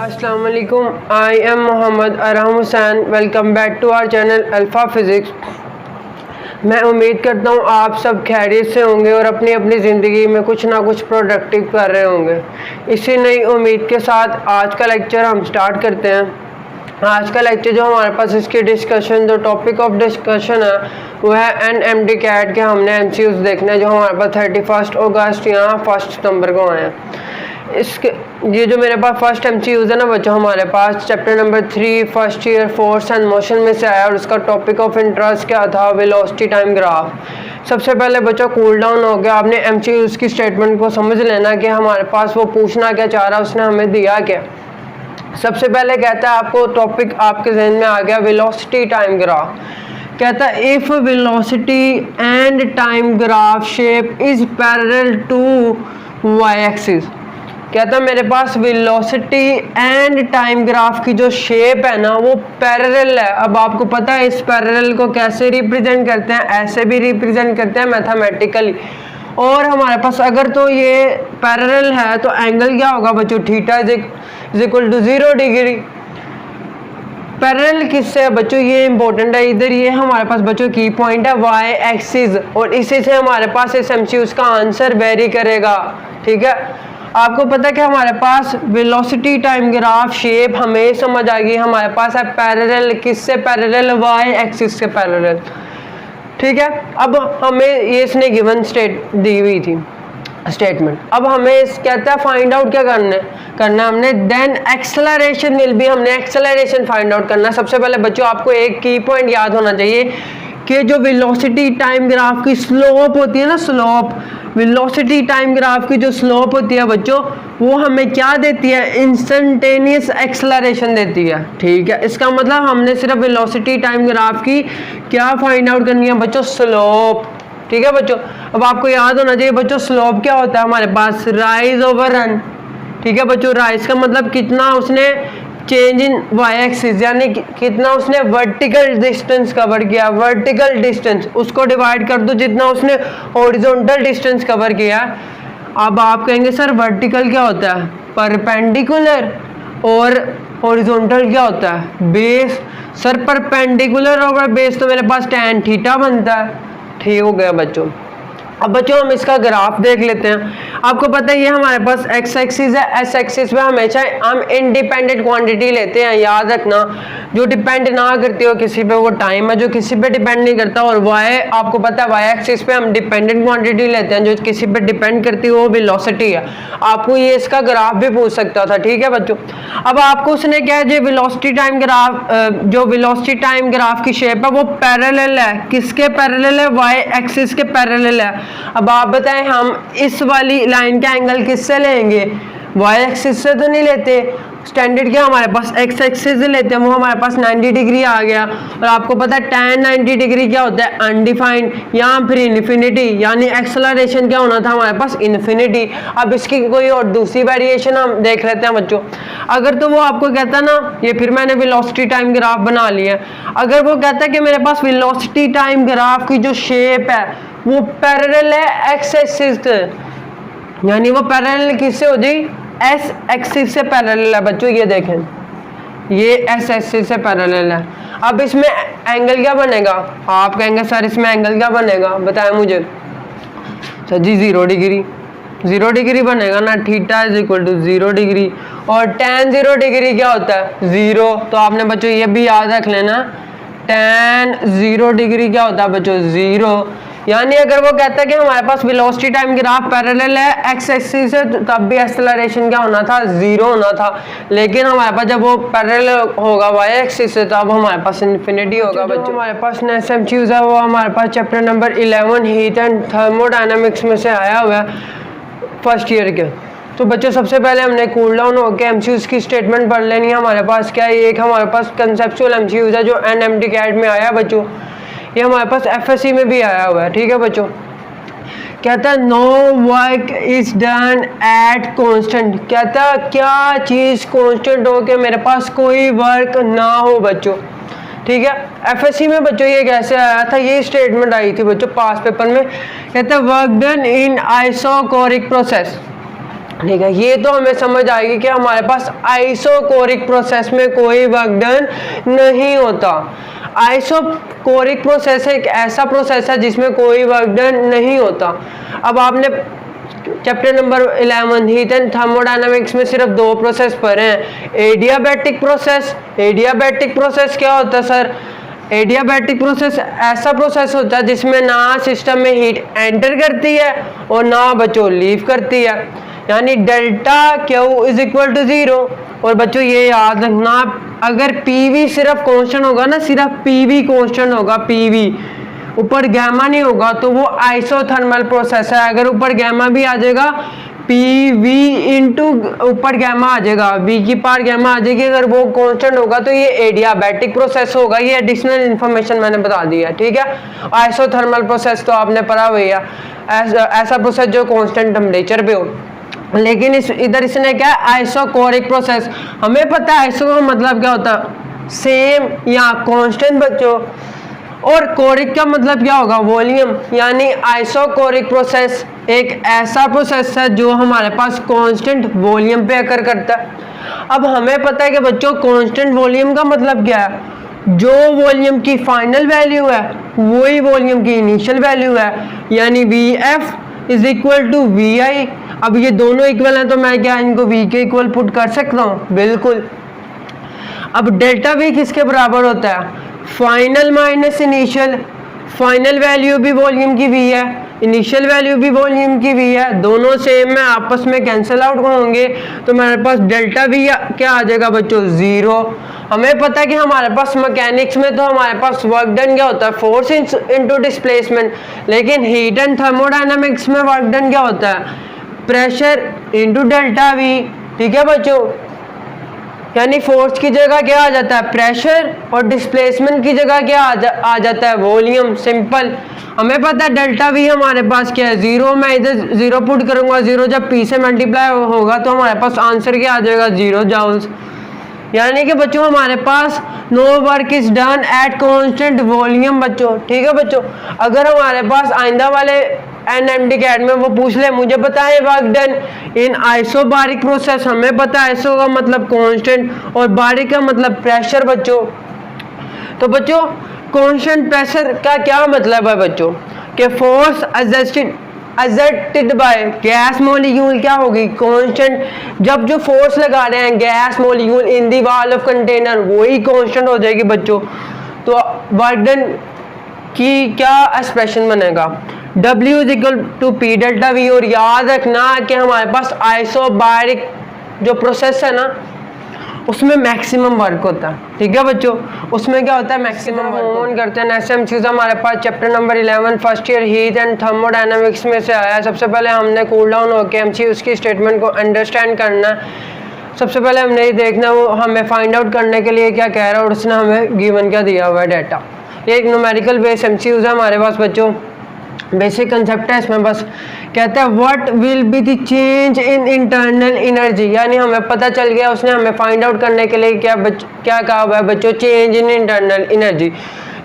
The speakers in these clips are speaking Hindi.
अस्सलाम वालेकुम, I am Mohammad Arham Hussain. Welcome back to our channel Alpha Physics. मैं उम्मीद करता हूँ आप सब खैरियत से होंगे और अपनी अपनी ज़िंदगी में कुछ ना कुछ प्रोडक्टिव कर रहे होंगे। इसी नई उम्मीद के साथ आज का लेक्चर हम स्टार्ट करते हैं। आज का लेक्चर जो हमारे पास इसकी डिस्कशन, जो टॉपिक ऑफ डिस्कशन है वो है NMD CAT के हमने MCQs देखने हैं जो हमारे पास 31 अगस्त यहाँ 1 सितंबर को आए हैं। इसके ये जो मेरे पास फर्स्ट MCQs है ना बच्चों, हमारे पास chapter number 3 first year force and motion में से आया और उसका टॉपिक ऑफ इंटरेस्ट क्या था, वेलोसिटी टाइम ग्राफ। सबसे पहले बच्चों कूल डाउन हो गया, आपने MCQs की स्टेटमेंट को समझ लेना कि हमारे पास वो पूछना क्या चाह रहा है, उसने हमें दिया क्या। सबसे पहले कहता है आपको टॉपिक आपके जहन में आ गया वेलोसिटी टाइम ग्राफ। कहता है if velocity and time graph shape is parallel to y axis. कहता है मेरे पास वेलोसिटी एंड टाइम ग्राफ की जो शेप है ना वो पैरेलल है। अब आपको पता है इस पैरेलल को कैसे रिप्रेजेंट करते हैं, ऐसे भी रिप्रेजेंट करते हैं मैथमेटिकली। और हमारे पास अगर तो ये पैरेलल है तो एंगल क्या होगा बच्चों, theta is equal to 0 degree. Parallel किससे है बच्चों, ये इंपॉर्टेंट है। इधर ये हमारे पास बच्चों की पॉइंट है y एक्सिस और इसी से हमारे पास इस MCQs का आंसर वेरी करेगा। ठीक है, आपको पता है कि हमारे पास वेलोसिटी टाइम ग्राफ शेप हमें समझ आ गई, हमारे पास है पैरेलल, किससे पैरेलल, y एक्सिस से पैरेलल। ठीक है, अब हमें ये इसने गिवन स्टेट दी हुई थी स्टेटमेंट। अब हमें इस कहता है फाइंड आउट क्या करना हमने, देन एक्सेलरेशन विल बी, हमने एक्सेलरेशन फाइंड आउट करना। सबसे पहले बच्चों आपको एक की पॉइंट याद होना चाहिए कि जो वेलोसिटी टाइम ग्राफ की स्लोप होती है ना, स्लोप, वेलोसिटी टाइम ग्राफ की जो स्लोप होती है बच्चों वो हमें क्या देती है, इंस्टेंटेनियस एक्सेलरेशन देती है। ठीक है, इसका मतलब हमने सिर्फ वेलोसिटी टाइम ग्राफ की क्या फाइंड आउट करनी है बच्चों, स्लोप। ठीक है बच्चों, अब आपको याद होना चाहिए बच्चों स्लोप क्या होता है हमारे पास, राइज ओवर रन। ठीक है बच्चों, राइज का मतलब कितना उसने चेंज इन y एक्सिस, यानी कितना उसने वर्टिकल डिस्टेंस कवर किया, वर्टिकल डिस्टेंस उसको डिवाइड कर दो जितना उसने हॉरिजॉन्टल डिस्टेंस कवर किया। अब आप कहेंगे सर वर्टिकल क्या होता है, परपेंडिकुलर, और हॉरिजॉन्टल क्या होता है, base. Sir perpendicular over base तो मेरे पास tan थीटा बनता है। ठीक हो गया बच्चों। अब बच्चों हम इसका ग्राफ देख लेते हैं। आपको पता है ये हमारे पास x एक्सिस है, s एक्सिस पे हमेशा हम इंडिपेंडेंट क्वांटिटी लेते हैं, याद रखना। जो डिपेंड ना करती हो किसी पे वो टाइम है, जो किसी पे डिपेंड नहीं करता। और y आपको पता है y एक्सिस पे हम डिपेंडेंट क्वांटिटी लेते हैं, जो किसी पे डिपेंड करती है वो वेलोसिटी है। आपको ये इसका ग्राफ भी पूछ सकता था। ठीक है बच्चों, अब आपको उसने क्या है, जो वेलोसिटी टाइम ग्राफ, जो वेलोसिटी टाइम ग्राफ की शेप है वो पैरेलल है, किसके पैरेलल है, y एक्सिस के पैरेलल है। अब आप बताएं हम इस वाली लाइन का एंगल किससे लेंगे, y एक्सिस से तो नहीं लेते, स्टैंडर्ड क्या हमारे पास x एक्सिस से लेते हैं, वो हमारे पास 90 डिग्री आ गया। और आपको पता है tan 90 डिग्री क्या होता है, अनडिफाइंड या फिर इन्फिनिटी, यानी एक्सेलरेशन क्या होना था हमारे पास, इन्फिनिटी। अब इसकी कोई और दूसरी वेरिएशन हम देख लेते हैं बच्चों। अगर तो वो आपको कहता है ना, ये फिर मैंने वेलोसिटी टाइम ग्राफ बना लिया, अगर वो कहता है कि मेरे पास वेलोसिटी टाइम ग्राफ की जो शेप है वो पैरेलल है x एक्सिस से, यानी वो पैरेलल किससे हो जाएगी, s एक्सिस से पैरेलल है बच्चों। ये देखें ये s एक्सिस से पैरेलल है। अब इसमें एंगल क्या बनेगा, आप कहेंगे सर इसमें एंगल क्या बनेगा, बताएं मुझे। सर जी 0 डिग्री, 0 डिग्री बनेगा ना, theta is equal to 0 degree. और tan 0 डिग्री क्या होता है, 0। तो आपने बच्चों ये भी याद रख लेना, tan 0 डिग्री क्या होता है बच्चों, 0। यानी अगर वो कहता है कि हमारे पास वेलोसिटी टाइम ग्राफ पैरेलल है x एक्सिस से, तब भी एक्सेलरेशन क्या होना था, 0 होना था। लेकिन हमारे पास जब वो पैरेलल होगा y एक्सिस से, तब हमारे पास इन्फिनिटी होगा बच्चों। हमारे पास नेक्स्ट MCQs है वो हमारे पास chapter number 11 heat and thermodynamics में से आया हुआ है फर्स्ट ईयर के। तो बच्चों सबसे पहले हमने कूल डाउन होकर MCQs की स्टेटमेंट पढ़ लेनी है। हमारे पास क्या है, एक हमारे पास कंसेप्चुअल MCQs है जो NMD CAT में आया बच्चों, ये हमारे पास FSC में भी आया हुआ है। ठीक है बच्चों, कहता है no work is done at constant. कहता है क्या चीज़ कांस्टेंट हो के मेरे पास कोई वर्क ना हो बच्चों। ठीक है, FSC में बच्चों ये कैसे आया था, ये स्टेटमेंट आई थी बच्चों पास पेपर में। कहता है work done in isochoric process, ठीक है, ये तो हमें समझ आएगी कि हमारे पास आइसोकोरिक प्रोसेस में कोई वर्क डन नहीं होता। आइसोकोरिक प्रोसेस एक ऐसा प्रोसेस है जिसमें कोई वर्क डन नहीं होता। अब आपने chapter number 11 heat and thermodynamics में सिर्फ 2 प्रोसेस पढ़े हैं, एडियाबैटिक प्रोसेस। एडियाबैटिक प्रोसेस क्या होता है सर? एडियाबैटिक प्रोसेस ऐसा प्रोसेस होता है जिसमें ना सिस्टम में हीट एंटर करती है और ना बच्चों लीव करती है, यानी delta Q is equal to 0। और बच्चों ये याद रखना, अगर पीवी सिर्फ कांस्टेंट होगा ना, सिर्फ पीवी कांस्टेंट होगा, पीवी ऊपर गैमा नहीं होगा, तो वो आइसोथर्मल प्रोसेस है। अगर ऊपर गैमा भी आ जाएगा, पीवी इंटू ऊपर गैमा आ जाएगा, वी की पावर गैमा आ जाएगी, अगर वो कांस्टेंट होगा तो ये एडियाबैटिक प्रोसेस होगा। ये एडिशनल इन्फॉर्मेशन मैंने बता दी है, ठीक है। आइसोथर्मल प्रोसेस तो आपने पढ़ा हुआ है, ऐसा प्रोसेस जो कांस्टेंट टेम्परेचर पे हो। लेकिन इधर इसने क्या, आइसोकोरिक प्रोसेस। हमें पता है आइसो का मतलब क्या होता है, सेम या कांस्टेंट बच्चों, और कोरिक का मतलब क्या होगा, वॉल्यूम। यानी आइसोकोरिक प्रोसेस एक ऐसा प्रोसेस है जो हमारे पास कांस्टेंट वॉल्यूम पे अकर करता है। अब हमें पता है कि बच्चों कांस्टेंट वॉल्यूम का मतलब क्या है, जो वॉल्यूम की फाइनल वैल्यू है वही वॉल्यूम की इनिशियल वैल्यू है, यानी Vf is equal to Vi। अब ये दोनों इक्वल हैं तो मैं क्या इनको V के इक्वल पुट कर सकता हूँ, बिल्कुल। अब डेल्टा V किसके बराबर होता है, final minus initial. Final value भी वॉल्यूम की V है, इनिशियल वैल्यू भी वॉल्यूम की V है, दोनों सेम में आपस में कैंसिल आउट होंगे, तो मेरे पास डेल्टा V क्या आ जाएगा बच्चों, 0। हमें पता है कि हमारे पास मैकेनिक्स में तो हमारे पास वर्क डन क्या होता है, फोर्स इनटू डिस्प्लेसमेंट। लेकिन हीट एंड थर्मोडायनामिक्स में वर्क डन क्या होता है, प्रेशर इनटू डेल्टा V, ठीक है बच्चों। यानी फोर्स की जगह क्या आ जाता है, प्रेशर, और डिस्प्लेसमेंट की जगह क्या आ जाता है, वॉल्यूम। सिंपल। हमें पता है डेल्टा V हमारे पास क्या है, 0। मैं इधर 0 पुट करूंगा, 0 जब P से मल्टीप्लाई होगा तो हमारे पास आंसर क्या आ जाएगा, 0 जूल्स। यानी कि बच्चों हमारे पास no work is done at constant volume बच्चों, ठीक है बच्चों। अगर हमारे पास आइंदा वाले NMD कैट में वो पूछ ले, मुझे बताएं work done in isobaric process, हमें पता है आइसो का मतलब कांस्टेंट और बारिक का मतलब प्रेशर बच्चों। तो बच्चों कांस्टेंट प्रेशर का क्या मतलब है बच्चों, कि force exerted by gas molecule क्या होगी, कांस्टेंट। जब जो फोर्स लगा रहे हैं gas molecule in the wall of container, वही कांस्टेंट हो जाएगी बच्चों। तो वर्क डन की क्या एक्सप्रेशन बनेगा, W is equal to P delta V। और याद रखना कि हमारे पास आइसोबारिक जो प्रोसेस है ना, उसमें मैक्सिमम वर्क होता है, ठीक है बच्चों। उसमें क्या होता है, मैक्सिमम वर्क ऑन करते हैं। ऐसे हम चीज़ हमारे पास chapter number 11 first year heat and thermodynamics में से आया है। सबसे पहले हमने कूल डाउन होकर एमसी उसकी स्टेटमेंट को अंडरस्टैंड करना है। सबसे पहले हमने ये देखना वो हमें फाइंड आउट करने के लिए क्या कह रहा है, और उसने हमें गिवन क्या दिया हुआ है, डाटा। ये एक न्यूमेरिकल बेस्ड एमसीक्यूज है हमारे पास बच्चों, बेसिक कंसेप्ट है इसमें। बस कहता है what will be the change in internal energy, यानी हमें पता चल गया, उसने हमें फाइंड आउट करने के लिए क्या कहा हुआ है बच्चों, चेंज इन इंटरनल एनर्जी।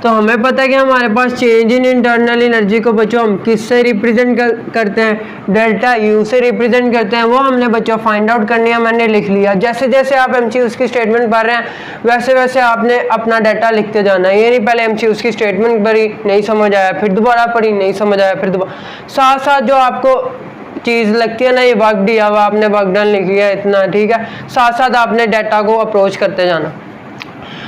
तो हमें पता है कि हमारे पास चेंज इन इंटरनल एनर्जी को बच्चों हम किससे रिप्रेजेंट करते हैं, डेल्टा यू से रिप्रेजेंट करते हैं। वो हमने बच्चों फाइंड आउट करनी है, मैंने लिख लिया। जैसे जैसे आप एमसी उसकी स्टेटमेंट पढ़ रहे हैं वैसे वैसे आपने अपना डाटा लिखते जाना है। ये नहीं पहले एमसी उसकी स्टेटमेंट पढ़ी, नहीं समझ आया, फिर दोबारा पढ़ी, नहीं समझ आया, फिर दोबारा, साथ साथ जो आपको चीज़ लगती है ना, ये वर्क दिया हुआ आपने वर्क डन लिख लिया इतना, ठीक है, साथ साथ आपने डाटा को अप्रोच करते जाना।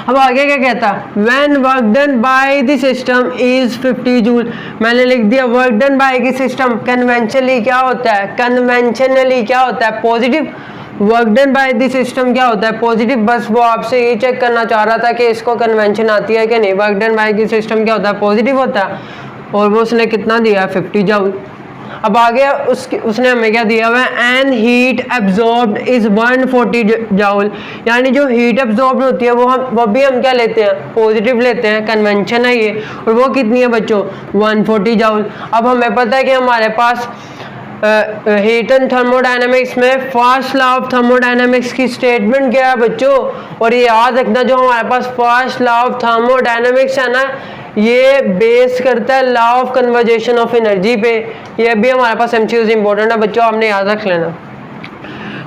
अब आगे क्या कहता है, when work done by the system is 50 joule. मैंने लिख दिया work done by the system conventionally क्या होता है, कन्वेंशनली क्या होता है, positive. Work done by the system क्या होता है, पॉजिटिव। बस वो आपसे ये चेक करना चाह रहा था कि इसको कन्वेंशन आती है कि नहीं। Work done by the system क्या होता है, पॉजिटिव होता है, और वो उसने कितना दिया, 50 जूल। अब आगे उसने हमें क्या दिया हुआ है, an heat absorbed is 140 joule. यानी जो हीट एब्जॉर्ब होती है वो भी हम क्या लेते हैं, पॉजिटिव लेते हैं, कन्वेंशन है ये। और वो कितनी है बच्चों, 140 जूल। अब हमें पता है कि हमारे पास हीट एंड थर्मोडायनामिक्स में फर्स्ट लॉ ऑफ थर्मोडायनामिक्स की स्टेटमेंट क्या है बच्चों। और ये याद रखना, जो हमारे पास फर्स्ट लॉ ऑफ थर्मोडायनामिक्स है ना, ये बेस करता है law of conversation of energy पे। ये भी हमारे पास एमसीक्यूज इंपॉर्टेंट है बच्चों, आपने याद रख लेना।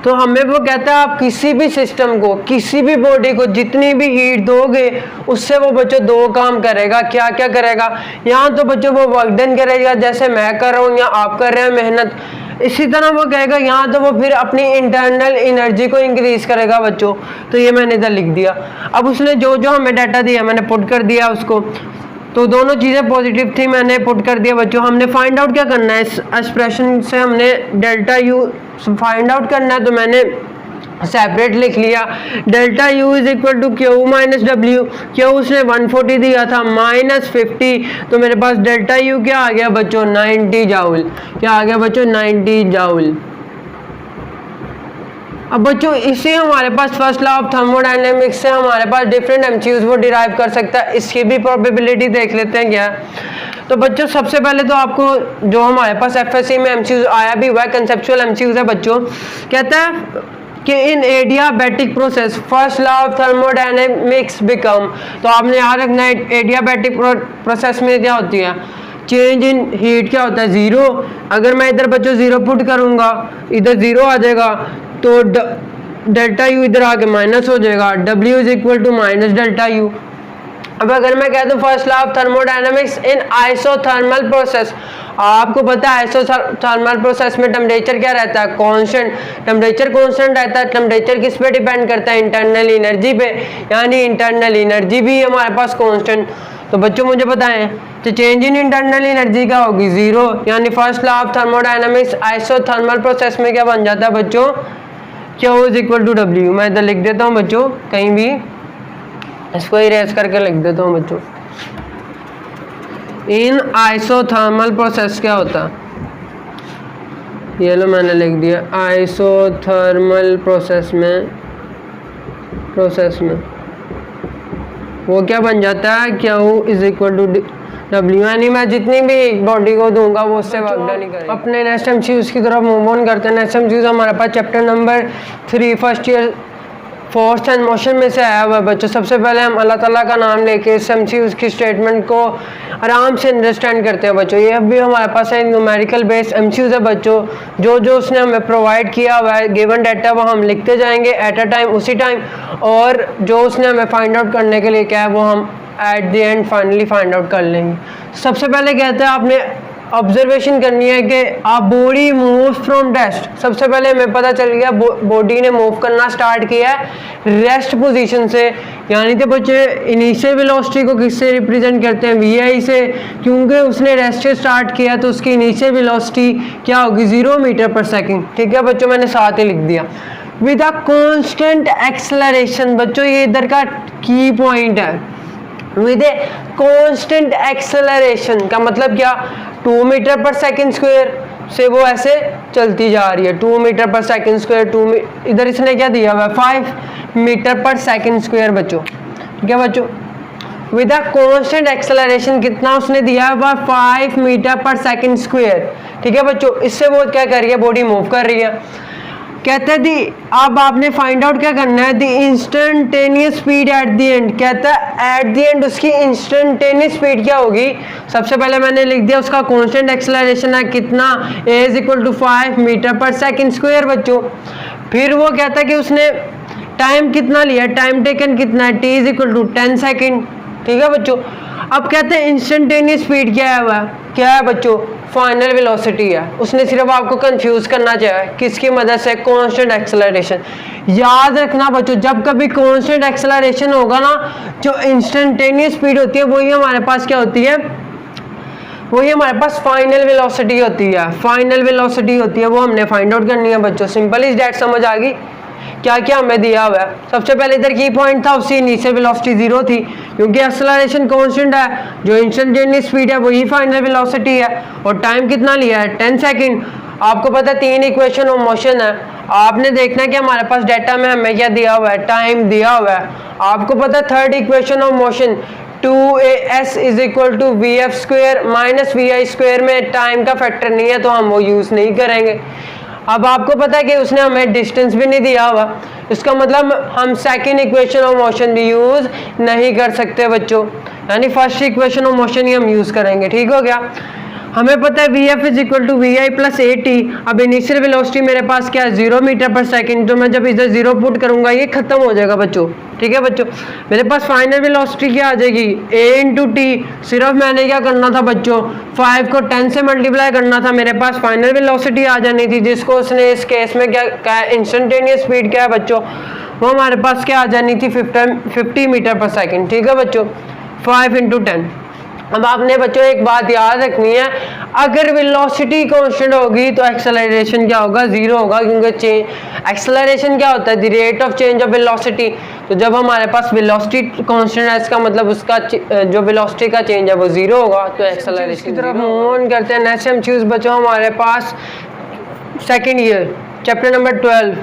तो हमें वो कहता है आप किसी भी सिस्टम को, किसी भी बॉडी को जितनी भी हीट दोगे उससे वो बच्चों दो काम करेगा। क्या क्या करेगा? यहाँ तो बच्चों वो वर्क डन करेगा जैसे मैं कर रहा हूँ या आप कर रहे हैं मेहनत, इसी तरह वो कहेगा यहाँ तो वो फिर अपनी इंटरनल एनर्जी को इंक्रीज करेगा बच्चों। तो ये मैंने इधर लिख दिया। अब उसने जो जो हमें डाटा दिया मैंने पुट कर दिया उसको, तो दोनों चीज़ें पॉजिटिव थी, मैंने पुट कर दिया बच्चों। हमने फाइंड आउट क्या करना है इस एक्सप्रेशन से, हमने डेल्टा यू फाइंड आउट करना है, तो मैंने सेपरेट लिख लिया। Delta U is equal to Q minus W. Q उसने 140 दिया था माइनस 50, तो मेरे पास डेल्टा यू क्या आ गया बच्चों 90 जाउल। क्या आ गया बच्चों 90 जाउल। अब बच्चों इसे हमारे पास फर्स्ट लॉ ऑफ थर्मोडायनेमिक्स से हमारे पास डिफरेंट एमसीक्यूज वो डिराइव कर सकता है। इसकी भी प्रोबेबिलिटी देख लेते हैं क्या। तो बच्चों सबसे पहले तो आपको जो हमारे पास एफएससी में एमसीक्यूज आया भी हुआ है, कंसेप्चुअल एमसीक्यूज है बच्चों। कहता है कि in adiabatic process first law of thermodynamics become, तो आपने याद रखना है एडियाबैटिक प्रोसेस में क्या होती है, चेंज इन हीट क्या होता है जीरो। अगर मैं इधर बच्चों जीरो पुट करूंगा इधर जीरो आ जाएगा, तो डेल्टा यू इधर आके माइनस हो जाएगा, W is equal to minus delta U. अब अगर मैं कह दूं first law of thermodynamics in isothermal process, आपको पता है आइसोथर्मल प्रोसेस में टेम्परेचर क्या रहता है कांस्टेंट। टेम्परेचर कांस्टेंट रहता है। टेम्परेचर किस पे डिपेंड करता है, इंटरनल एनर्जी पे, यानी इंटरनल एनर्जी भी हमारे पास कांस्टेंट। तो बच्चों मुझे बताएं तो चेंज इन इंटरनल एनर्जी क्या होगी जीरो, यानी first law of thermodynamics isothermal process में क्या बन जाता है बच्चों, Q is equal to W. मैं इधर लिख देता हूँ बच्चों, कहीं भी इसको इरेज करके लिख देता हूँ बच्चों। इन आइसोथर्मल प्रोसेस क्या होता, ये लो मैंने लिख दिया आइसोथर्मल प्रोसेस में वो क्या बन जाता है Q is equal to W, यानी मैं जितनी भी बॉडी को दूंगा वो उससे वर्क डन नहीं करेगा। अपने नेक्स्ट एमसीक्यूज की तरफ मूव ऑन करते हैं। नेक्स्ट एमसीक्यूज हमारे पास chapter number 3 first year force and motion में से आया हुआ है बच्चों। सबसे पहले हम अल्लाह ताला का नाम लेके इस एमसीक्यूज की स्टेटमेंट को आराम से अंडरस्टैंड करते हैं बच्चों। ये भी हमारे पास है न्यूमेरिकल बेस्ड एमसीक्यूज है बच्चों। जो जो उसने हमें प्रोवाइड किया हुआ है गिवन डाटा वो हम लिखते जाएंगे एट अ टाइम उसी टाइम, और जो उसने हमें फाइंड आउट करने के लिए क्या है वो हम eight the and finally find out कर लेंगे। सबसे पहले कहते हैं आपने ऑब्जर्वेशन करनी है कि आ बॉडी मूव फ्रॉम रेस्ट। सबसे पहले हमें पता चल गया बॉडी ने मूव करना स्टार्ट किया है रेस्ट पोजीशन से, यानी कि बच्चे इनिशियल वेलोसिटी को किससे रिप्रेजेंट करते हैं, वी से, क्योंकि उसने रेस्ट से स्टार्ट किया तो उसकी इनिशियल वेलोसिटी क्या होगी 0 मीटर पर सेकेंड। ठीक है बच्चों, मैंने साथ ही लिख दिया विद अ कांस्टेंट एक्सेलरेशन। बच्चों ये इधर का की पॉइंट है, विद ए कांस्टेंट एक्सेलरेशन का मतलब क्या, 2 मीटर पर सेकेंड स्क्वायर से वो ऐसे चलती जा रही है। 2 मीटर पर सेकेंड स्क्वायर, इधर इसने क्या दिया हुआ है 5 मीटर पर सेकेंड स्क्वायर बच्चों। ठीक है बच्चों, विद अ कांस्टेंट एक्सेलरेशन कितना उसने दिया हुआ 5 मीटर पर सेकेंड स्क्वायर। ठीक है बच्चों, इससे वो क्या कर रही है, बॉडी मूव कर रही है। कहता है दी अब आपने फाइंड आउट क्या करना है, the instantaneous speed at the end. कहता है एट द एंड उसकी इंस्टेंटेनियस स्पीड क्या होगी। सबसे पहले मैंने लिख दिया उसका कांस्टेंट एक्सेलरेशन है कितना, a is equal to 5 metre per second square बच्चों। फिर वो कहता है कि उसने टाइम कितना लिया, टाइम टेकन कितना है, t is equal to 10 second. ठीक है बच्चों, अब कहते हैं इंस्टेंटेनियस स्पीड क्या है, वह क्या है बच्चों, फाइनल वेलोसिटी है। उसने सिर्फ आपको कंफ्यूज करना चाहिए किसकी मदद से, कांस्टेंट एक्सेलरेशन। याद रखना बच्चों जब कभी कांस्टेंट एक्सेलरेशन होगा ना, जो इंस्टेंटेनियस स्पीड होती है वही हमारे पास क्या होती है, वही हमारे पास फाइनल वेलोसिटी होती है। फाइनल वेलोसिटी होती है वो हमने फाइंड आउट करनी है बच्चों। सिंपल इज दैट, समझ आ गई क्या क्या हमें दिया हुआ है। सबसे पहले इधर की पॉइंट था उसकी इनिशियल वेलोसिटी 0 थी, क्योंकि एक्सेलरेशन कांस्टेंट है, जो इंस्टेंटेनियस स्पीड है वही फाइनल वेलोसिटी है, और टाइम कितना लिया है 10 सेकंड। आपको पता है 3 इक्वेशन ऑफ मोशन है, आपने देखना है कि हमारे पास डाटा में हमें क्या दिया हुआ है, टाइम दिया हुआ है। आपको पता है third equation of motion 2as is equal to V F square minus V I square में टाइम का फैक्टर नहीं है तो हम वो यूज़ नहीं करेंगे। अब आपको पता है कि उसने हमें डिस्टेंस भी नहीं दिया हुआ, इसका मतलब हम सेकंड इक्वेशन ऑफ मोशन भी यूज़ नहीं कर सकते बच्चों, यानी फर्स्ट इक्वेशन ऑफ मोशन ही हम यूज़ करेंगे। ठीक हो गया। हमें पता है V F is equal to V I plus A T. अब इनिशियल वेलोसिटी मेरे पास क्या है 0 मीटर पर सेकंड, तो मैं जब इधर 0 पुट करूंगा ये खत्म हो जाएगा बच्चों। ठीक है बच्चों, मेरे पास फाइनल वेलोसिटी क्या आ जाएगी a इंटू टी। सिर्फ मैंने क्या करना था बच्चों 5 को 10 से मल्टीप्लाई करना था, मेरे पास फाइनल वेलोसिटी आ जानी थी, जिसको उसने इस केस में क्या कहा इंस्टेंटेनियस स्पीड क्या है बच्चों, वो हमारे पास क्या आ जानी थी 50 मीटर पर सेकंड। ठीक है बच्चों, 5 इंटू 10। अब आपने बच्चों एक बात याद रखनी है, अगर वेलोसिटी कांस्टेंट होगी तो एक्सेलरेशन क्या होगा 0 होगा, क्योंकि एक्सेलरेशन क्या होता है the rate of change of velocity. तो जब हमारे पास वेलोसिटी कांस्टेंट है इसका मतलब उसका जो वेलोसिटी का चेंज है वो 0 होगा, तो एक्सेलरेशन की तरफ मूव ऑन करते हैं। नेक्स्ट हम चूज बच्चों हमारे पास सेकेंड ईयर चैप्टर नंबर 12।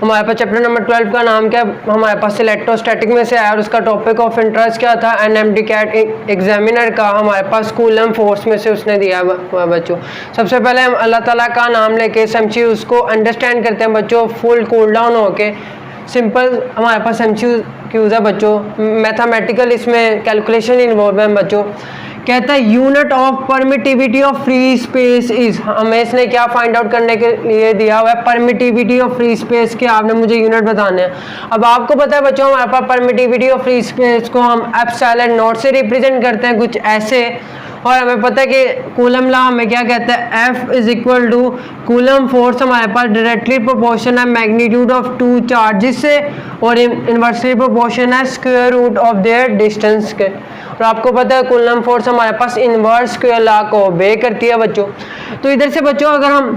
हमारे पास चैप्टर नंबर 12 का नाम क्या है, हमारे पास इलेक्ट्रोस्टैटिक में से आया और उसका टॉपिक ऑफ इंटरेस्ट क्या था एनएमडी कैट एग्जामिनर का हमारे पास कूलम फोर्स में से उसने दिया हुआ बच्चों। सबसे पहले हम अल्लाह ताला का नाम लेके समझी उसको अंडरस्टैंड करते हैं बच्चों, फुल कूल डाउन होके। सिंपल हमारे पास MCQs है बच्चों, मैथमेटिकल इसमें कैलकुलेशन इन्वॉल्व है बच्चों। कहता है unit of permittivity of free space is, हमें इसने क्या फाइंड आउट करने के लिए दिया हुआ है परमिटिविटी ऑफ फ्री स्पेस के आपने मुझे यूनिट बताने हैं। अब आपको पता है बच्चों हमारे पास परमिटिविटी ऑफ फ्री स्पेस को हम एप्सिलॉन नॉट से रिप्रेजेंट करते हैं कुछ ऐसे, और हमें पता है कि कूलम लॉ हमें क्या कहता है F is equal to coulomb force हमारे पास डायरेक्टली प्रोपोर्शन है मैग्नीट्यूड ऑफ 2 चार्जेस से, और इनवर्सली प्रोपोर्शन है square root of their distance के। और आपको पता है कूलम फोर्स हमारे पास इनवर्स स्क्वायर लॉ को ओबे करती है बच्चों। तो इधर से बच्चों अगर हम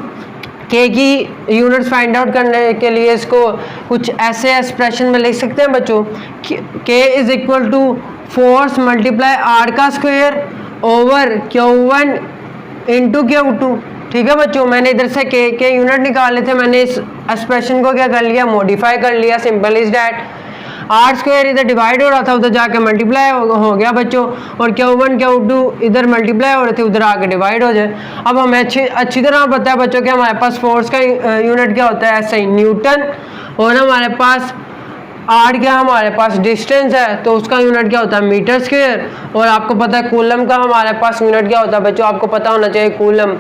के की यूनिट्स फाइंड आउट करने के लिए इसको कुछ ऐसे एक्सप्रेशन में लिख सकते हैं बच्चों, K is equal to force multiply R का square over Q1 into Q2। ठीक है बच्चों, मैंने इधर से के यूनिट निकाले थे, मैंने इस एक्सप्रेशन को क्या कर लिया मॉडिफाई कर लिया, simple is that. R square इधर डिवाइड हो रहा था उधर जाके मल्टीप्लाई हो गया बच्चों, और Q1 Q2 इधर मल्टीप्लाई हो रहे थे उधर आके डिवाइड हो जाए। अब हमें अच्छी तरह पता है बच्चों कि हमारे पास फोर्स का यूनिट क्या होता है ऐसे ही न्यूटन, और हमारे पास आर क्या हमारे पास डिस्टेंस है तो उसका यूनिट क्या होता है मीटर स्क्वायर। और आपको पता है कूलम का हमारे पास यूनिट क्या होता है बच्चों, आपको पता होना चाहिए कूलम।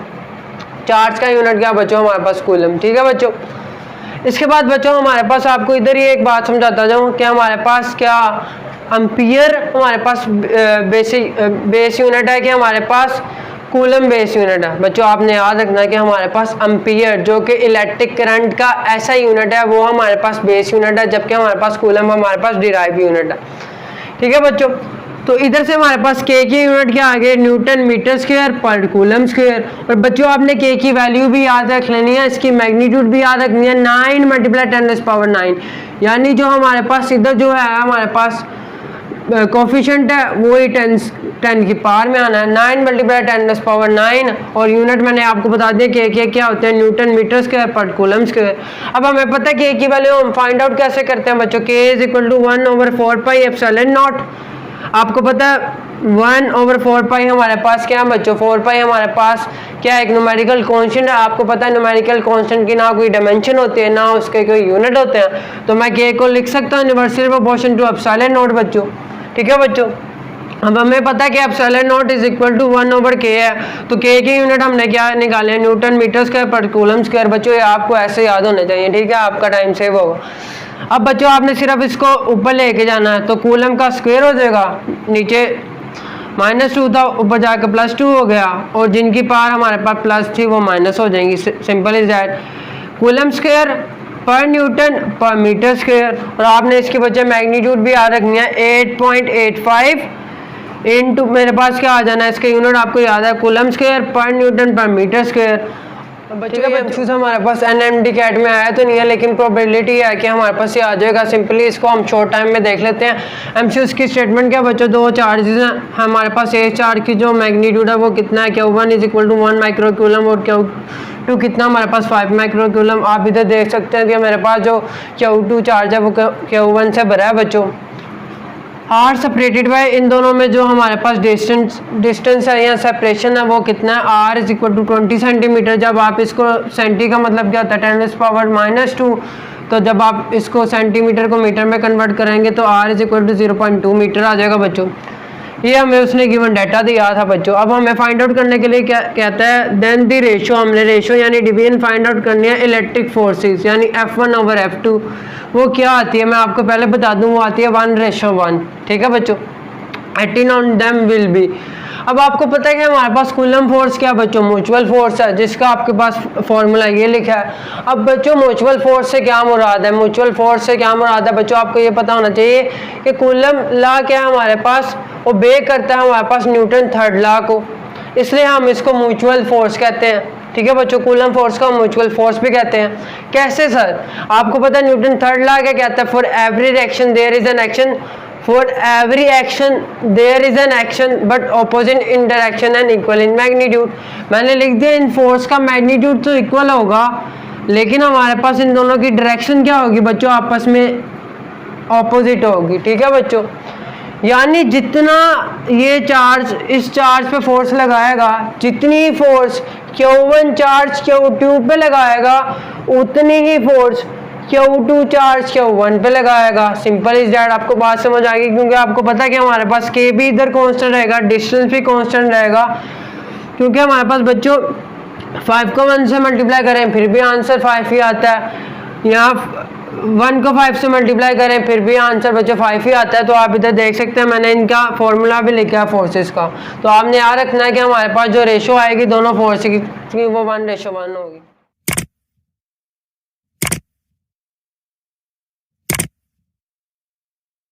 चार्ज का यूनिट क्या बच्चों हमारे पास कूलम। ठीक है बच्चों, इसके बाद बच्चों हमारे पास आपको इधर ही एक बात समझाता जाऊँ कि हमारे पास क्या एम्पियर हमारे पास बेस यूनिट है कि हमारे पास कूलम बेस यूनिट है बच्चों। आपने याद रखना है कि हमारे पास एम्पियर जो कि इलेक्ट्रिक करंट का ऐसा यूनिट है वो हमारे पास बेस यूनिट है, जबकि हमारे पास कूलम हमारे पास डिराइव यूनिट है। ठीक है बच्चों, तो इधर से हमारे पास के की यूनिट क्या आ गए न्यूटन मीटर स्क्वायर पर कूलम स्क्वायर। और बच्चों आपने के की वैल्यू भी याद रख लेनी है, इसकी मैग्नीट्यूड भी याद रखनी है 9 मल्टीप्लाई 10⁻⁹, यानी जो हमारे पास इधर जो है हमारे पास कोफिशिएंट है वो ही 10 की पावर में आना है, 9 मल्टीप्लाई 10⁻⁹। और यूनिट मैंने आपको बता दिया कि क्या होते हैं न्यूटन मीटर स्क्वायर पर कूलम स्क्वायर। अब हमें पता है कि की वैल्यू हम फाइंड आउट कैसे करते हैं बच्चों, K is equal to 1/4 epsilon naught. आपको पता है 1/4 हमारे पास क्या है बच्चों, 4 हमारे पास क्या एक न्यूमेरिकल कांस्टेंट है। आपको पता है न्यूमेरिकल कांस्टेंट की ना कोई डायमेंशन होते हैं ना उसके कोई यूनिट होते हैं, तो मैं के को लिख सकता हूँ universal proportion to epsilon naught बच्चों। ठीक है बच्चों, अब हमें पता है कि epsilon naught is equal to 1/k है, तो के की यूनिट हमने क्या निकाले न्यूटन मीटर स्क्वायर पर कूलम स्क्वायर। बच्चों ये आपको ऐसे याद होने चाहिए, ठीक है, आपका टाइम सेव होगा। अब बच्चों आपने सिर्फ इसको ऊपर लेके जाना है, तो कूलम का स्क्वायर हो जाएगा, नीचे -2 था ऊपर जाकर +2 हो गया, और जिनकी पावर हमारे पास प्लस थी वो माइनस हो जाएंगी। Simple is that, coulomb square पर न्यूटन पर मीटर स्क्वायर। और आपने इसके बच्चे मैग्नीट्यूड भी याद रखनी है 8.85 इंटू मेरे पास क्या आ जाना है इसका यूनिट आपको याद है कूलम स्क्वायर पर न्यूटन पर मीटर स्क्वायर। बच्चों ये एमसीक्यूज हमारे पास एनएमडी कैट में आया तो नहीं है, लेकिन प्रोबेबिलिटी है कि हमारे पास ये आ जाएगा। सिंपली इसको हम शॉर्ट टाइम में देख लेते हैं। एमसीक्यूज की स्टेटमेंट क्या बच्चों, दो चार्जेस हैं हमारे पास, एक चार्ज की जो मैग्नीट्यूड है वो कितना है, Q1 इज इक्वल टू 1 माइक्रोक्यूलम, और Q2 कितना हमारे पास 5 माइक्रोक्यूलम। आप इधर देख सकते हैं कि मेरे पास जो Q2 चार्ज है वो Q1 से भरा है बच्चों। आर सेपरेटेड बाय, इन दोनों में जो हमारे पास डिस्टेंस है या सेपरेशन है वो कितना है, R is equal to 20 centimetre. जब आप इसको सेंटी का मतलब क्या होता है 10⁻⁻², तो जब आप इसको सेंटीमीटर को मीटर में कन्वर्ट करेंगे तो R is equal to 0.2 metre आ जाएगा बच्चों। ये हमें उसने गिवन डाटा दिया था बच्चों। अब हमें फाइंड आउट करने के लिए क्या कहता है, देन दी रेशो, हमने रेशो यानी डिवीजन फाइंड आउट करनी है इलेक्ट्रिक फोर्सेस यानी F1/F2। वो क्या आती है मैं आपको पहले बता दूं, वो आती है 1:1। ठीक है बच्चों, 18 ऑन देम विल बी। अब आपको पता है कि हमारे पास कूलम फोर्स क्या बच्चों, म्यूचुअल फोर्स है, जिसका आपके पास फॉर्मूला ये लिखा है। अब बच्चों म्यूचुअल फोर्स से क्या मुराद है, म्यूचुअल फोर्स से क्या मुराद है बच्चों, आपको ये पता होना चाहिए कि कूलम लॉ क्या है हमारे पास, वो बे करता है हमारे पास न्यूटन थर्ड लॉ को, इसलिए हम इसको म्यूचुअल फोर्स कहते हैं। ठीक है बच्चों, कूलम फोर्स को हम म्यूचुअल फोर्स भी कहते हैं। कैसे सर, आपको पता है न्यूटन थर्ड लॉ क्या कहता है, for every reaction there is an action, for every action there is an action but opposite in direction and equal in magnitude. मैंने लिख दिया इन फोर्स का मैग्नीट्यूड तो इक्वल होगा, लेकिन हमारे पास इन दोनों की डायरेक्शन क्या होगी बच्चों, आपस में ऑपोजिट होगी। ठीक है बच्चों, यानी जितना ये चार्ज इस चार्ज पे फोर्स लगाएगा, जितनी फोर्स Q1 चार्ज Q2 पे लगाएगा, उतनी ही फोर्स Q2 चार्ज Q1 पे लगाएगा। सिंपल इज दैट, आपको बात समझ आ गई, क्योंकि आपको पता है कि हमारे पास K भी इधर कांस्टेंट रहेगा, डिस्टेंस भी कांस्टेंट रहेगा, क्योंकि हमारे पास बच्चों 5 को 1 से मल्टीप्लाई करें फिर भी आंसर 5 ही आता है, यहाँ 1 को 5 से मल्टीप्लाई करें फिर भी आंसर बच्चों 5 ही आता है। तो आप इधर देख सकते हैं मैंने इनका फॉर्मूला भी लिखा है फोर्सेस का। तो आपने याद रखना है कि हमारे पास जो रेशो आएगी दोनों फोर्स की वो 1:1 होगी।